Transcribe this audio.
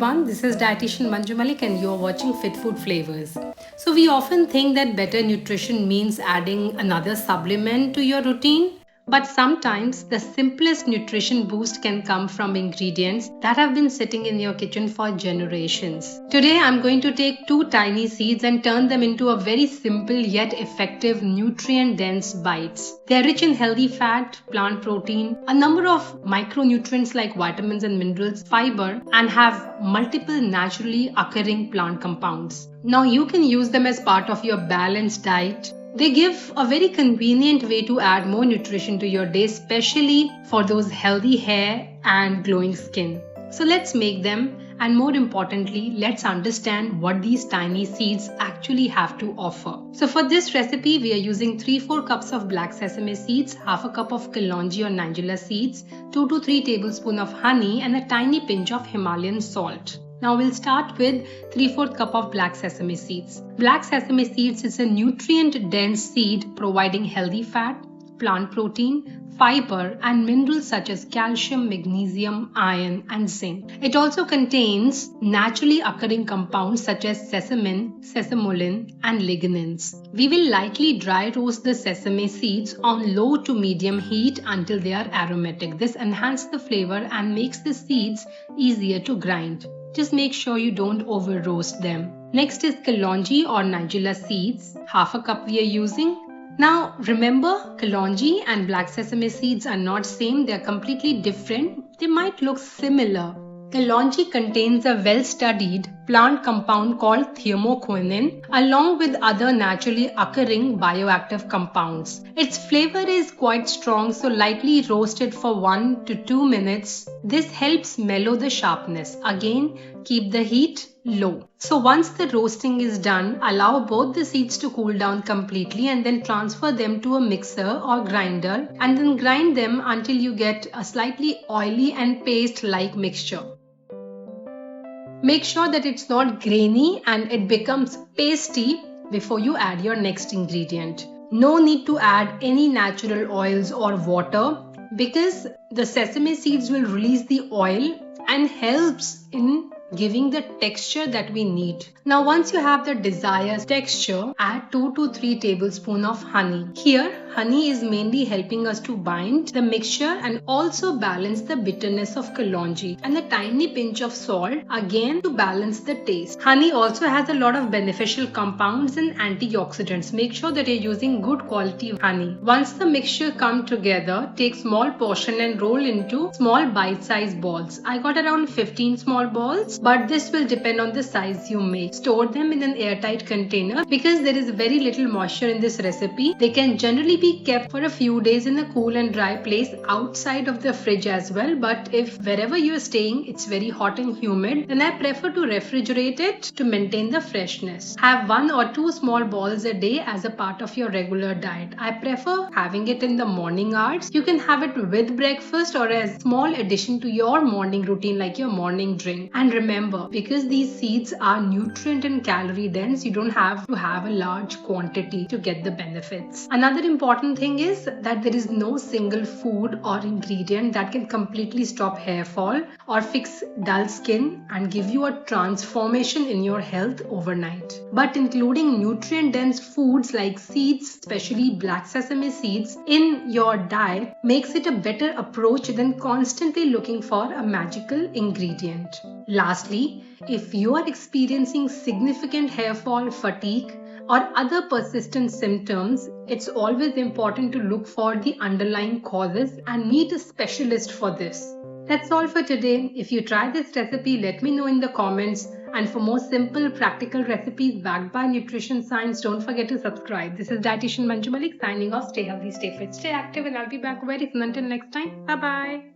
everyone, this is Dietitian Manju Malik and you're watching Fit Food Flavors. So we often think that better nutrition means adding another supplement to your routine. But sometimes the simplest nutrition boost can come from ingredients that have been sitting in your kitchen for generations. Today I'm going to take 2 tiny seeds and turn them into a very simple yet effective nutrient-dense bites. They are rich in healthy fat, plant protein, a number of micronutrients like vitamins and minerals, fiber, and have multiple naturally occurring plant compounds. Now you can use them as part of your balanced diet. They give a very convenient way to add more nutrition to your day, especially for those healthy hair and glowing skin. So let's make them, and more importantly, let's understand what these tiny seeds actually have to offer. So for this recipe, we are using 3-4 cups of black sesame seeds, half a cup of Kalonji or Nigella seeds, 2 to 3 tablespoons of honey, and a tiny pinch of Himalayan salt. Now we'll start with 3/4 cup of black sesame seeds. Black sesame seeds is a nutrient-dense seed providing healthy fat, plant protein, fiber and minerals such as calcium, magnesium, iron and zinc. It also contains naturally occurring compounds such as sesamin, sesamolin and lignans. We will lightly dry roast the sesame seeds on low to medium heat until they are aromatic. This enhances the flavor and makes the seeds easier to grind. Just make sure you don't over roast them. Next is Kalonji or Nigella seeds. Half a cup we are using. Now remember, Kalonji and black sesame seeds are not same. They are completely different. They might look similar. Kalonji contains a well-studied plant compound called thymoquinone along with other naturally occurring bioactive compounds. Its flavor is quite strong, so lightly roast it for 1 to 2 minutes. This helps mellow the sharpness. Again, keep the heat low. So once the roasting is done, allow both the seeds to cool down completely and then transfer them to a mixer or grinder and then grind them until you get a slightly oily and paste-like mixture. Make sure that it's not grainy and it becomes pasty before you add your next ingredient. No need to add any natural oils or water because the sesame seeds will release the oil and helps in giving the texture that we need. Now once you have the desired texture, add 2 to 3 tablespoons of honey. Here, honey is mainly helping us to bind the mixture and also balance the bitterness of Kalonji, and a tiny pinch of salt again to balance the taste. Honey also has a lot of beneficial compounds and antioxidants. Make sure that you're using good quality honey. Once the mixture comes together, take small portion and roll into small bite-sized balls. I got around 15 small balls, but this will depend on the size you make. Store them in an airtight container because there is very little moisture in this recipe. They can generally be kept for a few days in a cool and dry place outside of the fridge as well, but if wherever you are staying it's very hot and humid, then I prefer to refrigerate it to maintain the freshness. Have 1 or 2 small balls a day as a part of your regular diet. I prefer having it in the morning hours. You can have it with breakfast or as small addition to your morning routine like your morning drink. And remember, because these seeds are nutrient and calorie dense, you don't have to have a large quantity to get the benefits. Another important thing is that there is no single food or ingredient that can completely stop hair fall or fix dull skin and give you a transformation in your health overnight. But including nutrient dense foods like seeds, especially black sesame seeds, in your diet makes it a better approach than constantly looking for a magical ingredient. Lastly, if you are experiencing significant hair fall, fatigue, or other persistent symptoms, it's always important to look for the underlying causes and meet a specialist for this. That's all for today. If you try this recipe, let me know in the comments. And for more simple, practical recipes backed by nutrition science, don't forget to subscribe. This is Dietitian Manju Malik signing off. Stay healthy, stay fit, stay active, and I'll be back very soon. Until next time, bye-bye.